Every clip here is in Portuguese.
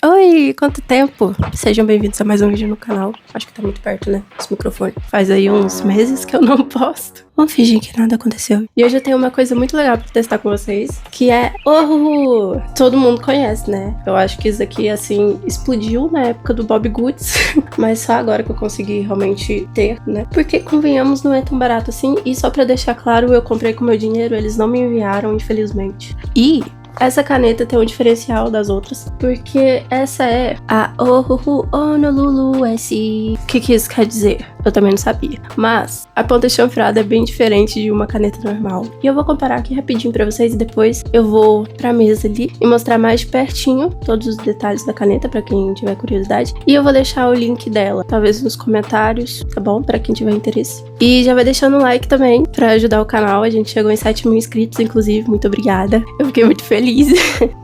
Oi, quanto tempo? Sejam bem-vindos a mais um vídeo no canal. Acho que tá muito perto, né? Esse microfone. Faz aí uns meses que eu não posto. Vamos fingir que nada aconteceu. E hoje eu tenho uma coisa muito legal pra testar com vocês, que é o todo mundo conhece, né? Eu acho que isso aqui, assim, explodiu na época do Bob Goods, mas só agora que eu consegui realmente ter, né? Porque, convenhamos, não é tão barato assim. E só pra deixar claro, eu comprei com meu dinheiro, eles não me enviaram, infelizmente. E essa caneta tem um diferencial das outras, porque essa é a Honolulu S. O que isso quer dizer? Eu também não sabia. Mas a ponta chanfrada é bem diferente de uma caneta normal. E eu vou comparar aqui rapidinho pra vocês e depois eu vou pra mesa ali e mostrar mais de pertinho todos os detalhes da caneta pra quem tiver curiosidade. E eu vou deixar o link dela, talvez nos comentários, tá bom? Pra quem tiver interesse. E já vai deixando um like também pra ajudar o canal. A gente chegou em 7 mil inscritos, inclusive. Muito obrigada. Eu fiquei muito feliz.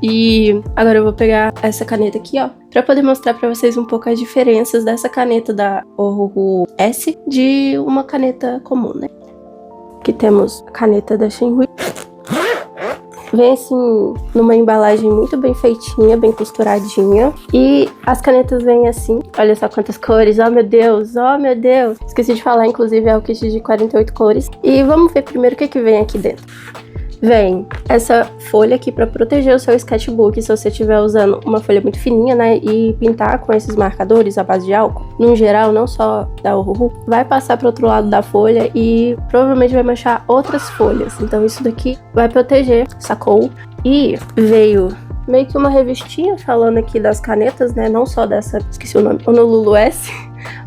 E agora eu vou pegar essa caneta aqui, ó, pra poder mostrar pra vocês um pouco as diferenças dessa caneta da Honolulu S de uma caneta comum, né? Aqui temos a caneta da Shinhui. Vem assim, numa embalagem muito bem feitinha, bem costuradinha. E as canetas vêm assim, olha só quantas cores, oh meu Deus, oh meu Deus. Esqueci de falar, inclusive é o kit de 48 cores. E vamos ver primeiro o que vem aqui dentro. Vem essa folha aqui para proteger o seu sketchbook se você estiver usando uma folha muito fininha, né? E pintar com esses marcadores à base de álcool, no geral, não só da Honolulu, vai passar para outro lado da folha e provavelmente vai manchar outras folhas. Então isso daqui vai proteger, sacou? E veio meio que uma revistinha falando aqui das canetas, né? Não só dessa, esqueci o nome, Honolulu S,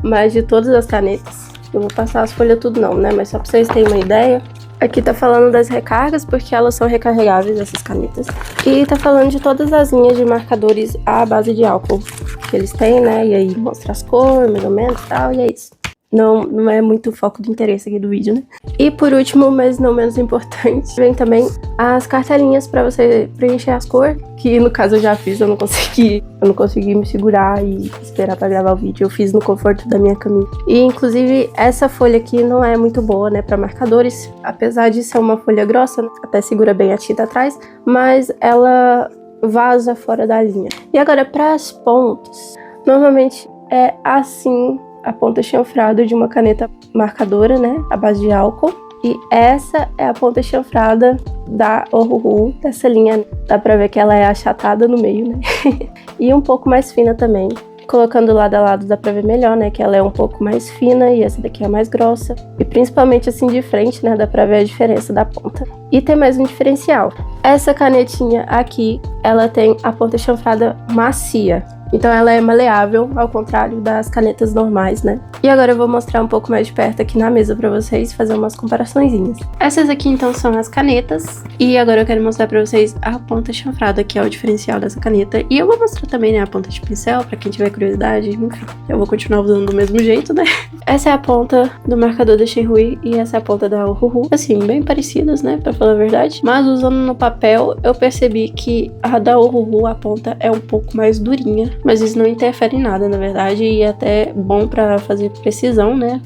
mas de todas as canetas. Eu vou passar as folhas tudo não, né? Mas só pra vocês terem uma ideia. Aqui tá falando das recargas, porque elas são recarregáveis, essas canetas. E tá falando de todas as linhas de marcadores à base de álcool que eles têm, né? E aí mostra as cores, mais ou menos e tal, e é isso. Não é muito o foco do interesse aqui do vídeo, né? E por último, mas não menos importante, vem também as cartelinhas pra você preencher as cores, que no caso eu já fiz, eu não consegui me segurar e esperar pra gravar o vídeo, eu fiz no conforto da minha caminha. E inclusive essa folha aqui não é muito boa, né, pra marcadores, apesar de ser uma folha grossa, né, até segura bem a tinta atrás, mas ela vaza fora da linha. E agora para as pontas, normalmente é assim a ponta chanfrada de uma caneta marcadora, né, à base de álcool. E essa é a ponta chanfrada da Honolulu, dessa linha. Dá pra ver que ela é achatada no meio, né? E um pouco mais fina também. Colocando lado a lado dá pra ver melhor, né? Que ela é um pouco mais fina e essa daqui é mais grossa. E principalmente assim de frente, né? Dá pra ver a diferença da ponta. E tem mais um diferencial. Essa canetinha aqui, ela tem a ponta chanfrada macia. Então ela é maleável, ao contrário das canetas normais, né? E agora eu vou mostrar um pouco mais de perto aqui na mesa pra vocês, fazer umas comparaçõezinhas. Essas aqui então são as canetas. E agora eu quero mostrar pra vocês a ponta chanfrada, que é o diferencial dessa caneta. E eu vou mostrar também, né, a ponta de pincel, pra quem tiver curiosidade. Enfim, eu vou continuar usando do mesmo jeito, né? Essa é a ponta do marcador da Shinhui e essa é a ponta da Honolulu. Assim, bem parecidas, né, pra falar a verdade. Mas usando no papel, eu percebi que a da Honolulu, a ponta é um pouco mais durinha. Mas isso não interfere em nada, na verdade, e é até bom pra fazer precisão, né?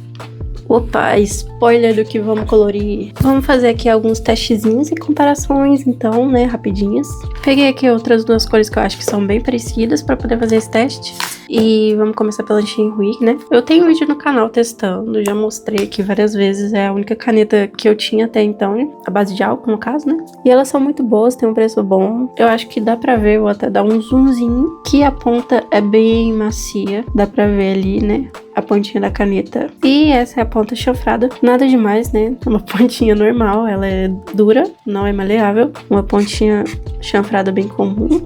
Opa, spoiler do que vamos colorir. Vamos fazer aqui alguns testezinhos e comparações, então, né, rapidinhas. Peguei aqui outras duas cores que eu acho que são bem parecidas pra poder fazer esse teste. E vamos começar pela Shinhui, né? Eu tenho um vídeo no canal testando, já mostrei aqui várias vezes. É a única caneta que eu tinha até então, a base de álcool, no caso, né? E elas são muito boas, tem um preço bom. Eu acho que dá pra ver, vou até dar um zoomzinho, que a ponta é bem macia. Dá pra ver ali, né, a pontinha da caneta. E essa é a ponta chanfrada. Nada demais, né? Uma pontinha normal, ela é dura, não é maleável. Uma pontinha chanfrada bem comum.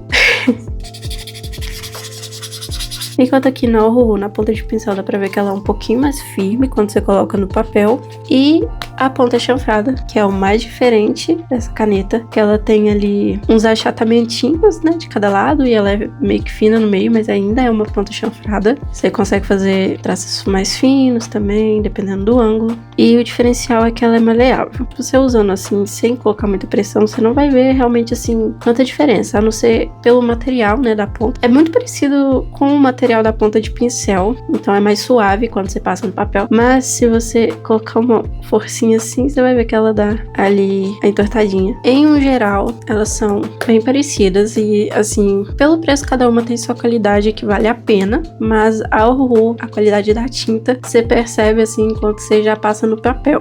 Enquanto aqui na Honolulu, na ponta de pincel, dá pra ver que ela é um pouquinho mais firme quando você coloca no papel. E a ponta chanfrada, que é o mais diferente dessa caneta, que ela tem ali uns achatamentinhos, né, de cada lado, e ela é meio que fina no meio, mas ainda é uma ponta chanfrada. Você consegue fazer traços mais finos também, dependendo do ângulo. E o diferencial é que ela é maleável. Você usando assim, sem colocar muita pressão, você não vai ver realmente assim tanta diferença, a não ser pelo material, né, da ponta. É muito parecido com o material material da ponta de pincel, então é mais suave quando você passa no papel. Mas se você colocar uma forcinha assim, você vai ver que ela dá ali a entortadinha. Em um geral, elas são bem parecidas e, assim, pelo preço cada uma tem sua qualidade que vale a pena, mas a Uhu, a qualidade da tinta, você percebe assim enquanto você já passa no papel.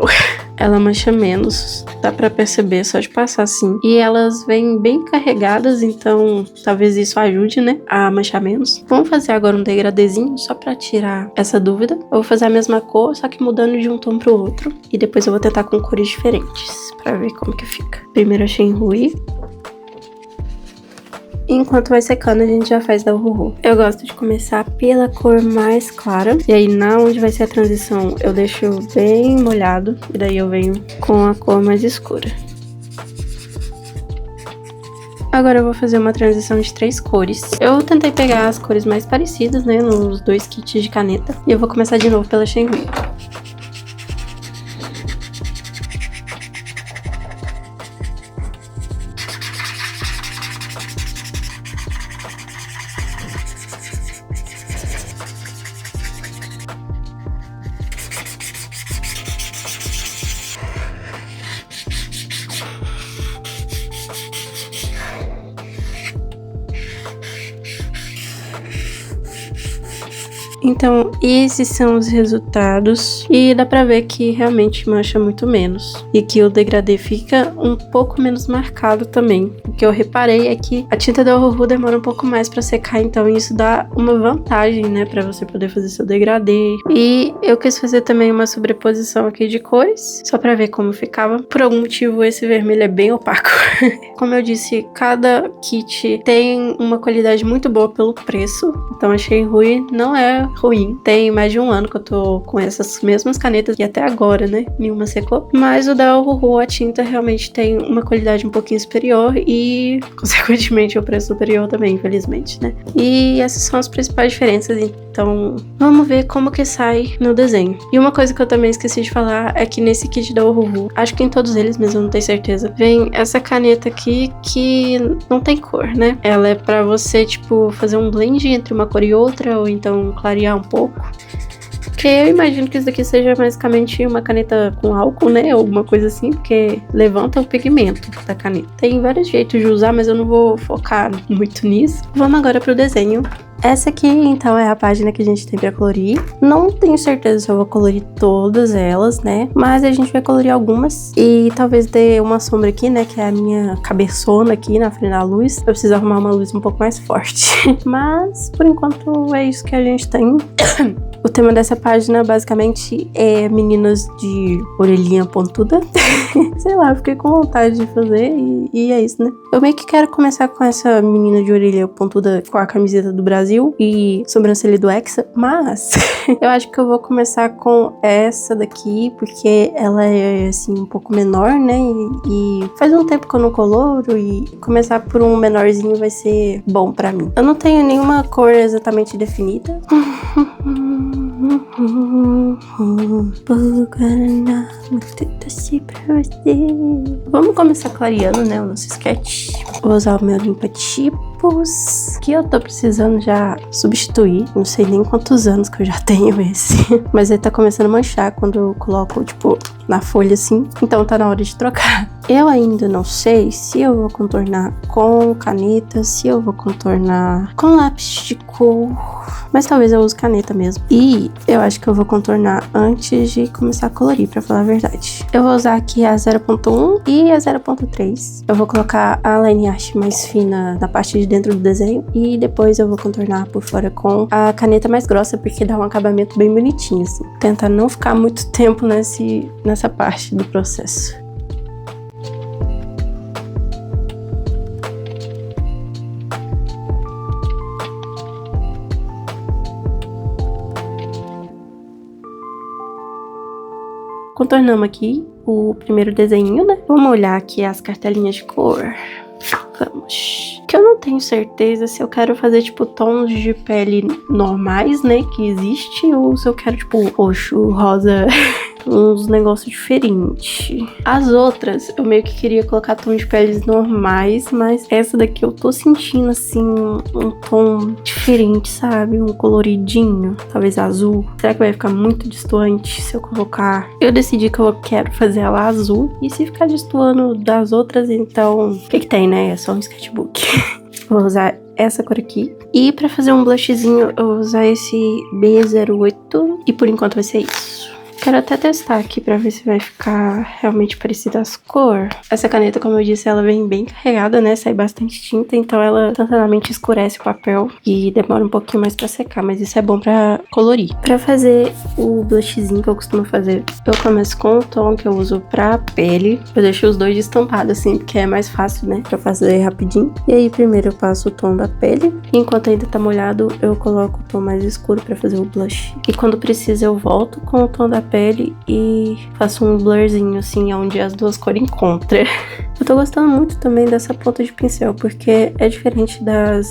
Ela mancha menos, dá pra perceber só de passar assim. E elas vêm bem carregadas, então talvez isso ajude, né, a manchar menos. Vamos fazer agora um degradezinho só pra tirar essa dúvida. Eu vou fazer a mesma cor, só que mudando de um tom pro outro. E depois eu vou tentar com cores diferentes, pra ver como que fica. Primeiro a Shenhui. Enquanto vai secando, a gente já faz da Uhu. Eu gosto de começar pela cor mais clara. E aí, na onde vai ser a transição, eu deixo bem molhado. E daí eu venho com a cor mais escura. Agora eu vou fazer uma transição de 3 cores. Eu tentei pegar as cores mais parecidas, né, nos 2 kits de caneta. E eu vou começar de novo pela Shenhui. Então, esses são os resultados e dá pra ver que realmente mancha muito menos e que o degradê fica um pouco menos marcado também. O que eu reparei é que a tinta da Uhu demora um pouco mais pra secar, então isso dá uma vantagem, né, pra você poder fazer seu degradê. E eu quis fazer também uma sobreposição aqui de cores, só pra ver como ficava. Por algum motivo esse vermelho é bem opaco. Como eu disse, cada kit tem uma qualidade muito boa pelo preço, então achei ruim, não é ruim. Tem mais de um ano que eu tô com essas mesmas canetas e até agora, né, nenhuma secou. Mas o da Uhu, a tinta realmente tem uma qualidade um pouquinho superior e, consequentemente, o preço superior também, infelizmente, né. E essas são as principais diferenças, então vamos ver como que sai no desenho. E uma coisa que eu também esqueci de falar é que nesse kit da Uhu, acho que em todos eles, mas eu não tenho certeza, vem essa caneta aqui que não tem cor, né. Ela é pra você, tipo, fazer um blend entre uma cor e outra, ou então clarear um pouco. Porque eu imagino que isso daqui seja basicamente uma caneta com álcool, né? Ou alguma coisa assim, porque levanta o pigmento da caneta. Tem vários jeitos de usar, mas eu não vou focar muito nisso. Vamos agora pro desenho. Essa aqui, então, é a página que a gente tem pra colorir. Não tenho certeza se eu vou colorir todas elas, né? Mas a gente vai colorir algumas. E talvez dê uma sombra aqui, né? Que é a minha cabeçona aqui na frente da luz. Eu preciso arrumar uma luz um pouco mais forte. Mas, por enquanto, é isso que a gente tem. O tema dessa página, basicamente, é meninas de orelhinha pontuda. Sei lá, fiquei com vontade de fazer e é isso, né? Eu meio que quero começar com essa menina de orelha pontuda com a camiseta do Brasil e sobrancelha do Hexa, mas eu acho que eu vou começar com essa daqui, porque ela é, assim, um pouco menor, né? E faz um tempo que eu não coloro e começar por um menorzinho vai ser bom pra mim. Eu não tenho nenhuma cor exatamente definida. Vamos começar clareando, né, o nosso sketch. Vou usar o meu limpa-tipos, que eu tô precisando já substituir. Não sei nem quantos anos que eu já tenho esse. Mas ele tá começando a manchar quando eu coloco, tipo, na folha assim. Então tá na hora de trocar. Eu ainda não sei se eu vou contornar com caneta, se eu vou contornar com lápis de cor. Mas talvez eu use caneta mesmo. E eu acho que eu vou contornar antes de começar a colorir, pra falar a verdade. Eu vou usar aqui a 0.1 e a 0.3. Eu vou colocar a line art mais fina na parte de dentro do desenho. E depois eu vou contornar por fora com a caneta mais grossa, porque dá um acabamento bem bonitinho, assim. Tentar não ficar muito tempo nessa parte do processo. Contornamos aqui o primeiro desenho, né? Vamos olhar aqui as cartelinhas de cor. Vamos. Que eu não tenho certeza se eu quero fazer, tipo, tons de pele normais, né? Que existe. Ou se eu quero, tipo, roxo, rosa. uns negócios diferentes. As outras, eu meio que queria colocar tom de peles normais, mas essa daqui eu tô sentindo, assim, um tom diferente, sabe? Um coloridinho, talvez azul. Será que vai ficar muito destoante se eu colocar? Eu decidi que eu quero fazer ela azul, e se ficar destoando das outras, então, o que que tem, né? É só um sketchbook. Vou usar essa cor aqui. E pra fazer um blushzinho, eu vou usar esse B08. E por enquanto vai ser isso. Quero até testar aqui pra ver se vai ficar realmente parecida as cores. Essa caneta, como eu disse, ela vem bem carregada, né? Sai bastante tinta, então ela instantaneamente escurece o papel e demora um pouquinho mais pra secar, mas isso é bom pra colorir. Pra fazer o blushzinho que eu costumo fazer, eu começo com o tom que eu uso pra pele. Eu deixo os dois estampados assim, porque é mais fácil, né? Pra fazer rapidinho. E aí, primeiro eu passo o tom da pele. Enquanto ainda tá molhado, eu coloco o tom mais escuro pra fazer o blush. E quando precisa, eu volto com o tom da pele e faço um blurzinho assim, onde as duas cores encontram. Eu tô gostando muito também dessa ponta de pincel, porque é diferente da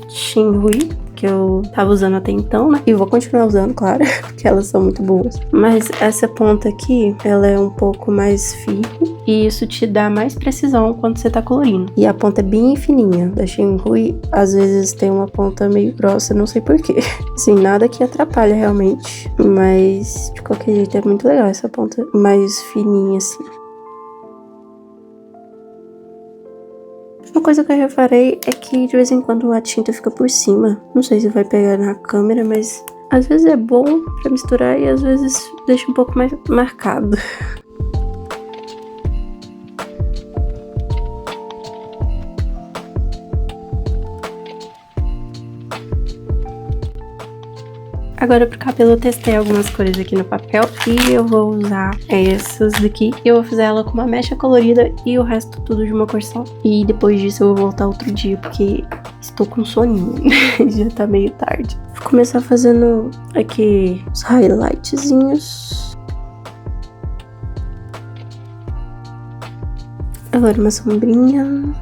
Shinhui, que eu tava usando até então, né? E vou continuar usando, claro, porque elas são muito boas. Mas essa ponta aqui, ela é um pouco mais firme e isso te dá mais precisão quando você tá colorindo. E a ponta é bem fininha. Da Shinhui, às vezes tem uma ponta meio grossa, não sei porquê. Assim, nada que atrapalha realmente, mas de qualquer jeito é muito legal essa ponta mais fininha assim. Uma coisa que eu reparei é que de vez em quando a tinta fica por cima. Não sei se vai pegar na câmera, mas às vezes é bom pra misturar e às vezes deixa um pouco mais marcado. Agora pro cabelo eu testei algumas cores aqui no papel e eu vou usar essas daqui. Eu vou fazer ela com uma mecha colorida e o resto tudo de uma cor só. E depois disso eu vou voltar outro dia porque estou com soninho. Já tá meio tarde. Vou começar fazendo aqui os highlightzinhos. Agora uma sombrinha.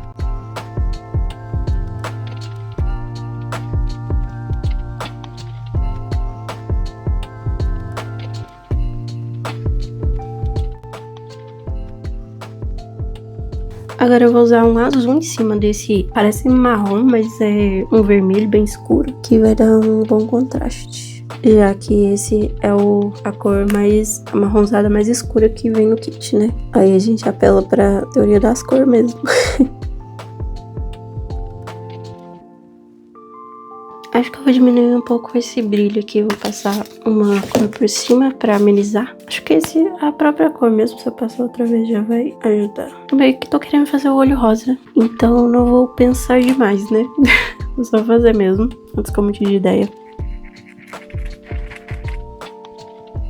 Agora eu vou usar um azul em cima desse, parece marrom, mas é um vermelho bem escuro, que vai dar um bom contraste. Já que esse é a cor mais amarronzada, mais escura que vem no kit, né? Aí a gente apela pra teoria das cores mesmo. Acho que eu vou diminuir um pouco esse brilho aqui. Vou passar uma cor por cima pra amenizar. Acho que esse é a própria cor mesmo. Se eu passar outra vez já vai ajudar. Eu meio que tô querendo fazer o olho rosa, então não vou pensar demais, né? Vou só fazer mesmo, antes que eu mude de ideia.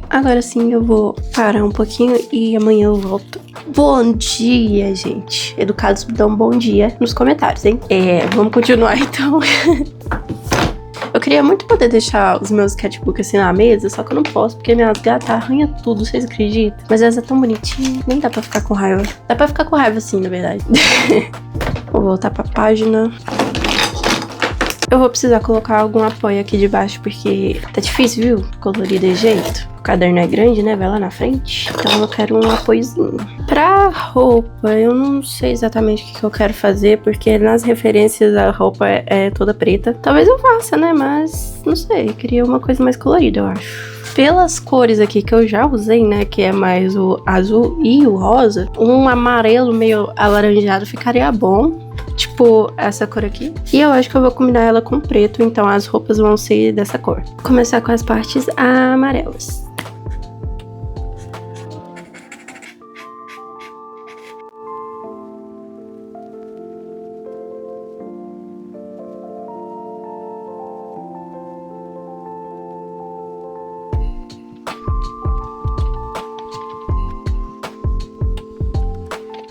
Agora sim eu vou parar um pouquinho e amanhã eu volto. Bom dia, gente. Educados me dão um bom dia nos comentários, hein? Vamos continuar então. Eu queria muito poder deixar os meus sketchbooks assim na mesa, só que eu não posso, porque minhas gatas arranham tudo, vocês acreditam? Mas essa é tão bonitinha, nem dá pra ficar com raiva. Dá pra ficar com raiva sim, na verdade. Vou voltar pra página. Eu vou precisar colocar algum apoio aqui de baixo, porque tá difícil, viu? Colorir de jeito. O caderno é grande, né? Vai lá na frente. Então eu quero um apoiozinho. Pra roupa, eu não sei exatamente o que eu quero fazer, porque nas referências a roupa é toda preta. Talvez eu faça, né? Mas não sei. Eu queria uma coisa mais colorida, eu acho. Pelas cores aqui que eu já usei, né? Que é mais o azul e o rosa. Um amarelo meio alaranjado ficaria bom. Tipo essa cor aqui. E eu acho que eu vou combinar ela com preto, então as roupas vão ser dessa cor. Vou começar com as partes amarelas.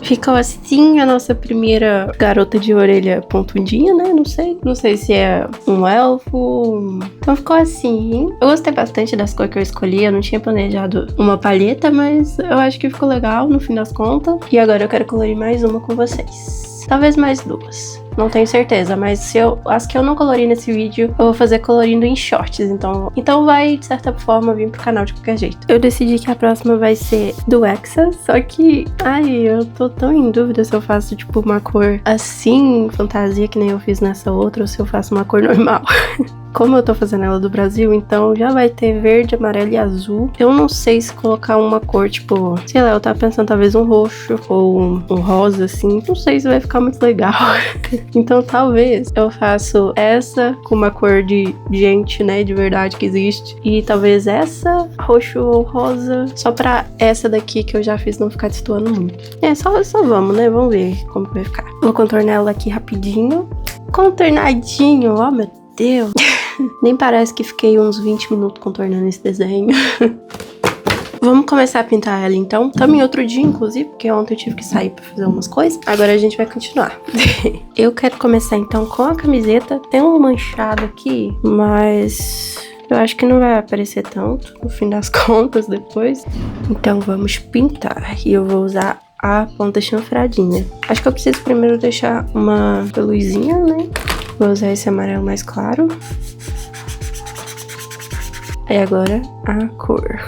Ficou assim a nossa primeira garota de orelha pontudinha, né? Não sei. Não sei se é um elfo. Então ficou assim. Eu gostei bastante das cores que eu escolhi. Eu não tinha planejado uma palheta, mas eu acho que ficou legal no fim das contas. E agora eu quero colorir mais uma com vocês. talvez mais 2. Não tenho certeza, mas as que eu não colori nesse vídeo, eu vou fazer colorindo em shorts, então vai, de certa forma, vir pro canal de qualquer jeito. Eu decidi que a próxima vai ser do Hexa, só que, eu tô tão em dúvida se eu faço, tipo, uma cor assim, fantasia, que nem eu fiz nessa outra, ou se eu faço uma cor normal. Como eu tô fazendo ela do Brasil, então já vai ter verde, amarelo e azul. Eu não sei se colocar uma cor, tipo, sei lá, eu tava pensando talvez um roxo ou um rosa, assim. Não sei se vai ficar muito legal. Então talvez eu faço essa com uma cor de gente, né, de verdade que existe. E talvez essa, roxo ou rosa, só pra essa daqui que eu já fiz não ficar destoando muito. Só vamos, né, vamos ver como vai ficar. Vou contornar ela aqui rapidinho. Contornadinho, ó, meu Deus. Nem parece que fiquei uns 20 minutos contornando esse desenho. Vamos começar a pintar ela então. Também outro dia, inclusive, porque ontem eu tive que sair pra fazer umas coisas. Agora a gente vai continuar. Eu quero começar então com a camiseta. Tem um manchado aqui, mas eu acho que não vai aparecer tanto, no fim das contas, depois. Então vamos pintar. E eu vou usar a ponta chanfradinha. Acho que eu preciso primeiro deixar uma luzinha, né? Vou usar esse amarelo mais claro. E agora a cor.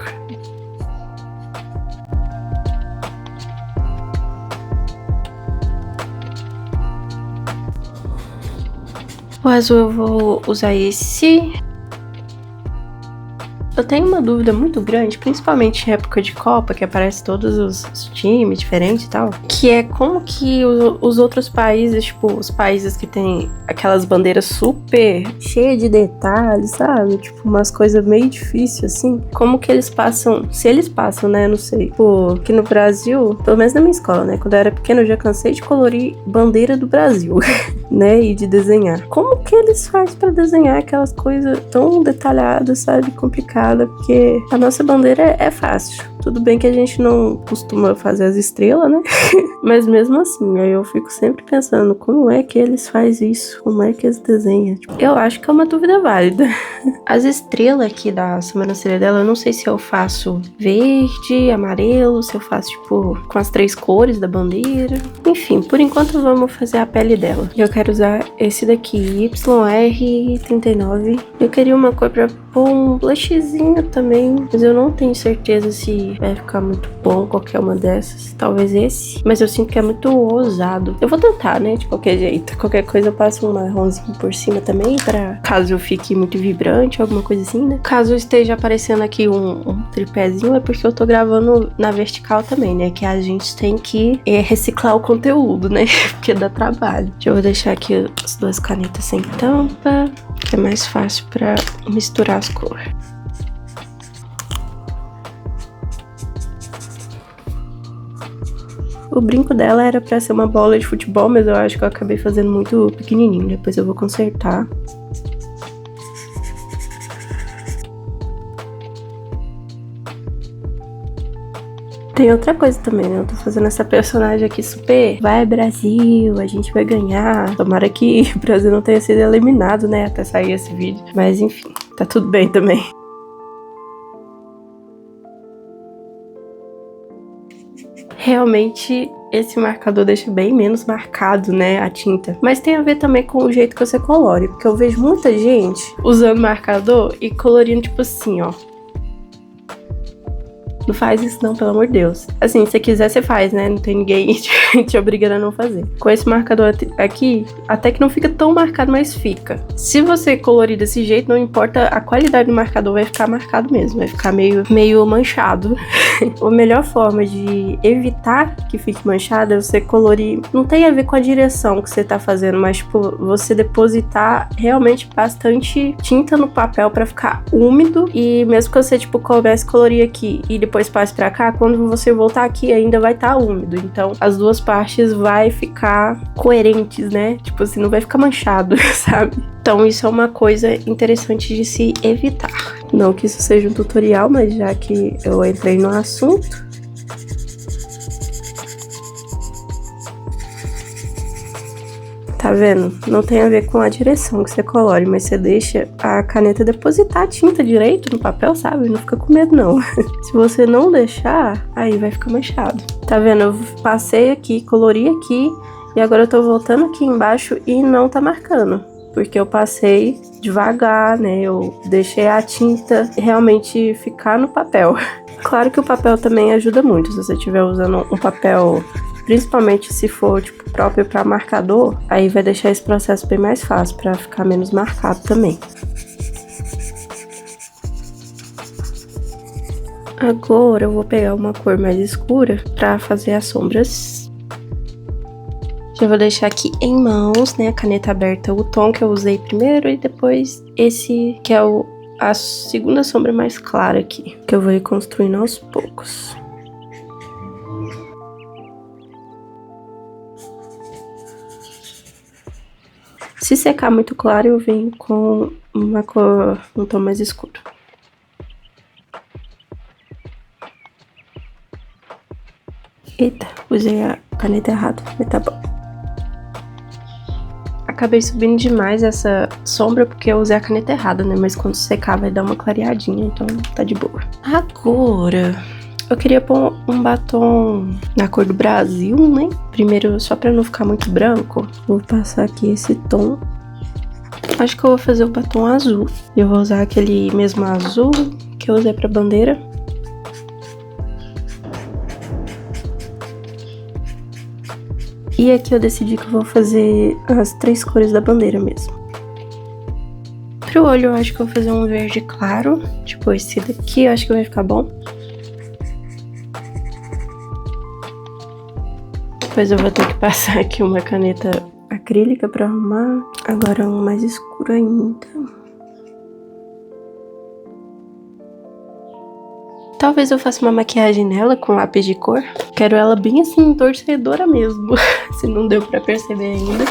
O azul eu vou usar esse. Eu tenho uma dúvida muito grande, principalmente em época de Copa, que aparece todos os times diferentes e tal, que é como que os outros países, tipo, os países que tem aquelas bandeiras super cheias de detalhes, sabe? Tipo, umas coisas meio difíceis, assim. Como que eles passam, se eles passam, né? Não sei. Tipo, aqui no Brasil, pelo menos na minha escola, né? Quando eu era pequena, eu já cansei de colorir bandeira do Brasil, né? E de desenhar. Como que eles fazem pra desenhar aquelas coisas tão detalhadas, sabe? Complicadas. Porque a nossa bandeira é fácil. Tudo bem que a gente não costuma fazer as estrelas, né? Mas mesmo assim, aí eu fico sempre pensando, como é que eles fazem isso? Como é que eles desenham? Tipo, eu acho que é uma dúvida válida. As estrelas aqui da sobrancelha dela, eu não sei se eu faço verde, amarelo, se eu faço, tipo, com as 3 cores da bandeira. Enfim, por enquanto vamos fazer a pele dela. Eu quero usar esse daqui, YR39. Eu queria uma cor pra pôr um blushzinho também, mas eu não tenho certeza se vai ficar muito bom qualquer uma dessas. Talvez esse, mas eu sinto que é muito ousado. Eu vou tentar, né, de qualquer jeito. Qualquer coisa eu passo um marronzinho por cima também, pra caso eu fique muito vibrante, alguma coisa assim, né. Caso esteja aparecendo aqui um tripézinho, é porque eu tô gravando na vertical também, né, que a gente tem que reciclar o conteúdo, né, porque dá trabalho. Eu vou deixar aqui as 2 canetas sem tampa, que é mais fácil pra misturar as cores. O brinco dela era pra ser uma bola de futebol, mas eu acho que eu acabei fazendo muito pequenininho. Depois eu vou consertar. Tem outra coisa também, né? Eu tô fazendo essa personagem aqui super... Vai, Brasil, a gente vai ganhar. Tomara que o Brasil não tenha sido eliminado, né? Até sair esse vídeo. Mas enfim, tá tudo bem também. Realmente, esse marcador deixa bem menos marcado, né, a tinta. Mas tem a ver também com o jeito que você colore. Porque eu vejo muita gente usando marcador e colorindo tipo assim, ó. Não faz isso não, pelo amor de Deus. Assim, se você quiser, você faz, né? Não tem ninguém te obrigando a não fazer. Com esse marcador aqui, até que não fica tão marcado, mas fica. Se você colorir desse jeito, não importa a qualidade do marcador, vai ficar marcado mesmo. Vai ficar meio manchado. A melhor forma de evitar que fique manchado é você colorir... Não tem a ver com a direção que você tá fazendo, mas, tipo, você depositar realmente bastante tinta no papel pra ficar úmido. E mesmo que você, tipo, comece a colorir aqui e depois passe pra cá, quando você voltar aqui ainda vai estar úmido. Então, as duas partes vai ficar coerentes, né? Tipo assim, não vai ficar manchado, sabe? Então, isso é uma coisa interessante de se evitar. Não que isso seja um tutorial, mas já que eu entrei no assunto... Tá vendo? Não tem a ver com a direção que você colore, mas você deixa a caneta depositar a tinta direito no papel, sabe? Não fica com medo, não. Se você não deixar, aí vai ficar manchado. Tá vendo? Eu passei aqui, colori aqui, E agora eu tô voltando aqui embaixo e não tá marcando. Porque eu passei devagar, né? Eu deixei a tinta realmente ficar no papel. Claro que o papel também ajuda muito. Se você estiver usando um papel, principalmente se for tipo próprio para marcador, aí vai deixar esse processo bem mais fácil para ficar menos marcado também. Agora eu vou pegar uma cor mais escura para fazer as sombras. Já vou deixar aqui em mãos, né, a caneta aberta, o tom que eu usei primeiro e depois esse que é a segunda sombra mais clara aqui, que eu vou ir construindo aos poucos. Se secar muito claro, eu venho com uma cor, um tom mais escuro. Eita, usei a caneta errada, mas tá bom. Acabei subindo demais essa sombra porque eu usei a caneta errada, né? Mas quando secar vai dar uma clareadinha, então tá de boa. Agora, eu queria pôr um batom na cor do Brasil, né? Primeiro, só pra não ficar muito branco, vou passar aqui esse tom. Acho que eu vou fazer o batom azul. Eu vou usar aquele mesmo azul que eu usei pra bandeira. E aqui eu decidi que eu vou fazer as 3 cores da bandeira mesmo. Pro olho eu acho que eu vou fazer um verde claro, tipo esse daqui, eu acho que vai ficar bom. Depois eu vou ter que passar aqui uma caneta acrílica pra arrumar. Agora um mais escuro ainda. Talvez eu faça uma maquiagem nela com lápis de cor. Quero ela bem assim, torcedora mesmo. Se não deu pra perceber ainda.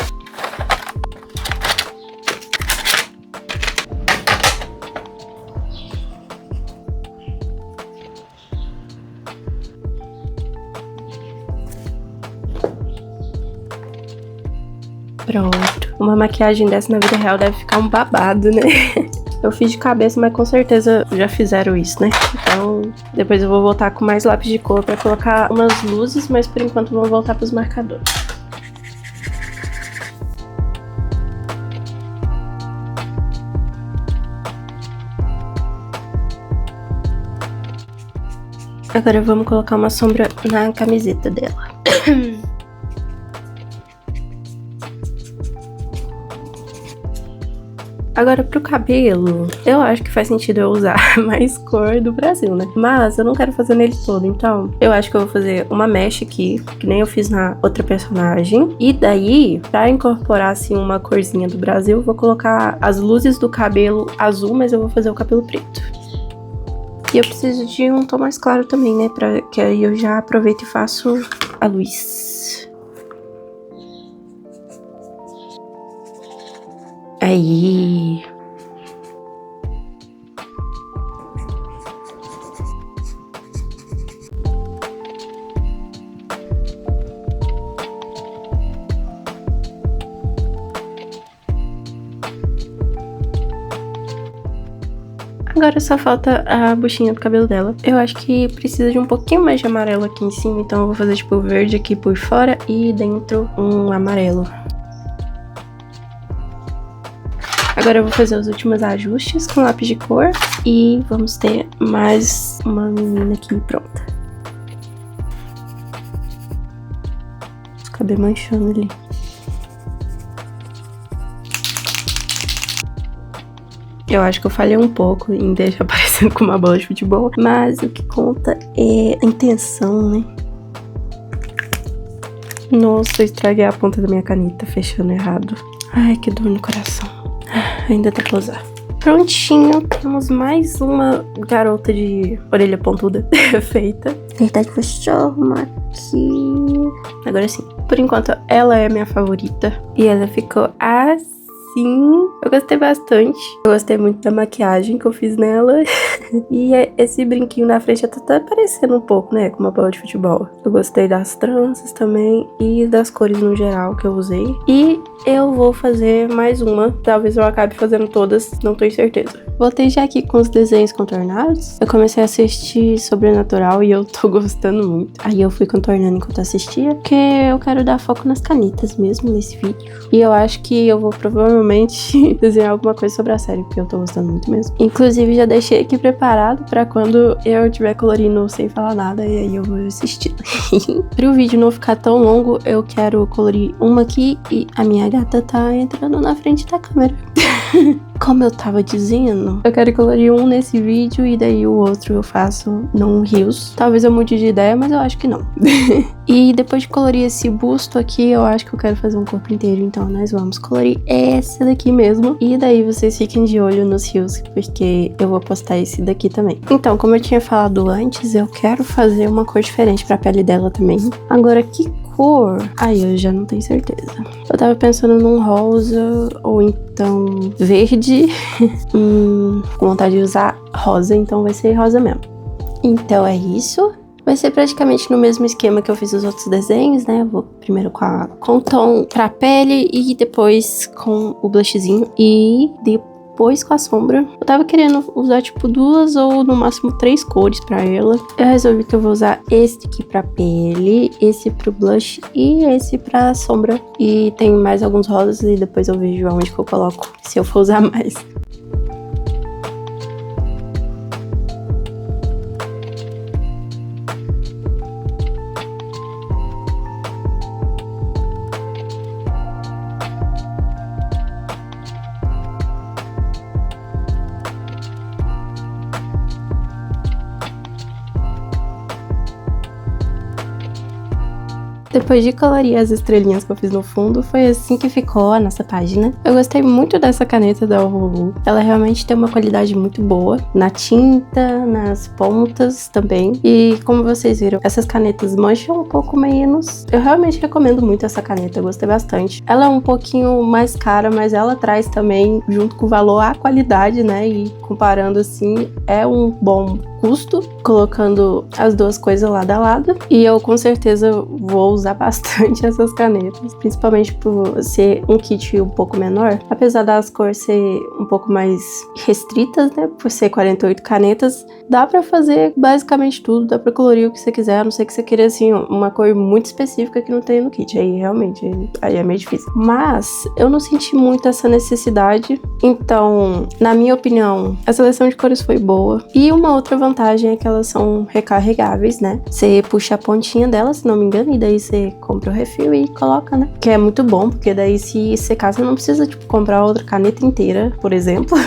Pronto. Uma maquiagem dessa na vida real deve ficar um babado, né? Eu fiz de cabeça, mas com certeza já fizeram isso, né? Então, depois eu vou voltar com mais lápis de cor pra colocar umas luzes, mas por enquanto vou voltar pros marcadores. Agora vamos colocar uma sombra na camiseta dela. Agora pro cabelo, eu acho que faz sentido eu usar mais cor do Brasil, né? Mas eu não quero fazer nele todo, então eu acho que eu vou fazer uma mesh aqui, que nem eu fiz na outra personagem. E daí, pra incorporar assim uma corzinha do Brasil, eu vou colocar as luzes do cabelo azul, mas eu vou fazer o cabelo preto. E eu preciso de um tom mais claro também, né? Que aí eu já aproveito e faço a luz. Aí. Agora só falta a buchinha do cabelo dela. Eu acho que precisa de um pouquinho mais de amarelo aqui em cima, então eu vou fazer tipo verde aqui por fora e dentro um amarelo. Agora eu vou fazer os últimos ajustes com lápis de cor e vamos ter mais uma menina aqui pronta. Acabei manchando ali. Eu acho que eu falhei um pouco em deixar parecendo com uma bola de futebol, mas o que conta é a intenção, né? Nossa, eu estraguei a ponta da minha caneta fechando errado. Ai, que dor no coração. Ainda tem que usar. Prontinho, temos mais uma garota de orelha pontuda feita. Na verdade, vou só arrumar aqui. Agora sim. Por enquanto, ela é minha favorita. E ela ficou assim. sim, eu gostei bastante. Eu gostei muito da maquiagem que eu fiz nela. E esse brinquinho na frente tá até parecendo um pouco, né, com uma bola de futebol. Eu gostei das tranças também e das cores no geral que eu usei. E eu vou fazer mais uma. Talvez eu acabe fazendo todas, não tenho certeza. Voltei já aqui com os desenhos contornados. Eu comecei a assistir Sobrenatural e eu tô gostando muito. Aí eu fui contornando enquanto assistia, porque eu quero dar foco nas canetas mesmo nesse vídeo. E eu acho que eu vou provavelmente desenhar alguma coisa sobre a série, porque eu tô gostando muito mesmo. Inclusive já deixei aqui preparado pra quando eu estiver colorindo sem falar nada, e aí eu vou assistir. Para o vídeo não ficar tão longo, eu quero colorir uma aqui e a minha gata tá entrando na frente da câmera. Como eu tava dizendo, eu quero colorir um nesse vídeo e daí o outro eu faço num Reels. Talvez eu mude de ideia, mas eu acho que não. E depois de colorir esse busto aqui, eu acho que eu quero fazer um corpo inteiro. Então nós vamos colorir essa daqui mesmo. E daí vocês fiquem de olho nos Reels, porque eu vou postar esse daqui também. Então, como eu tinha falado antes, eu quero fazer uma cor diferente pra pele dela também. Agora, que cor? Aí eu já não tenho certeza. Eu tava pensando num rosa ou então verde. Com vontade de usar rosa, então vai ser rosa mesmo. Então é isso. Vai ser praticamente no mesmo esquema que eu fiz os outros desenhos, né? Eu vou primeiro com o tom pra pele e depois com o blushzinho e depois com a sombra. Eu tava querendo usar tipo 2 ou no máximo 3 cores pra ela. Eu resolvi que eu vou usar esse aqui pra pele, esse pro blush e esse pra sombra. E tem mais alguns rosas e depois eu vejo aonde que eu coloco, se eu for usar mais. Depois de colorir as estrelinhas que eu fiz no fundo, foi assim que ficou a nossa página. Eu gostei muito dessa caneta da Uhu. Ela realmente tem uma qualidade muito boa na tinta, nas pontas também. E como vocês viram, essas canetas mancham um pouco menos. Eu realmente recomendo muito essa caneta, eu gostei bastante. Ela é um pouquinho mais cara, mas ela traz também, junto com o valor, a qualidade, né? E comparando assim, é um bom custo, colocando as duas coisas lado a lado. E eu com certeza vou usar bastante essas canetas, principalmente por ser um kit um pouco menor. Apesar das cores ser um pouco mais restritas, né, por ser 48 canetas, dá pra fazer basicamente tudo, dá pra colorir o que você quiser, a não ser que você queira, assim, uma cor muito específica que não tem no kit. Aí realmente, aí é meio difícil. Mas eu não senti muito essa necessidade, então, na minha opinião, a seleção de cores foi boa. E uma outra vantagem é que elas são recarregáveis, né? Você puxa a pontinha delas, se não me engano, e daí você compra o refil e coloca, né? Que é muito bom, porque daí se secar, você não precisa, tipo, comprar outra caneta inteira, por exemplo.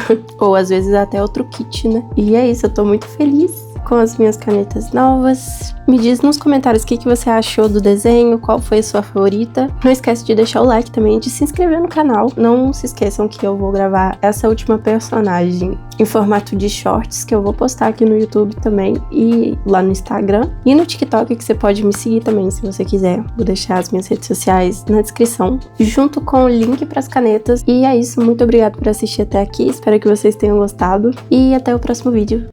Ou às vezes até outro kit, né? E é isso, eu tô muito feliz com as minhas canetas novas. Me diz nos comentários o que você achou do desenho, qual foi a sua favorita. Não esquece de deixar o like também, de se inscrever no canal. Não se esqueçam que eu vou gravar essa última personagem em formato de shorts, que eu vou postar aqui no YouTube também e lá no Instagram. E no TikTok, que você pode me seguir também, se você quiser. Vou deixar as minhas redes sociais na descrição, junto com o link para as canetas. E é isso, muito obrigada por assistir até aqui. Espero que vocês tenham gostado e até o próximo vídeo.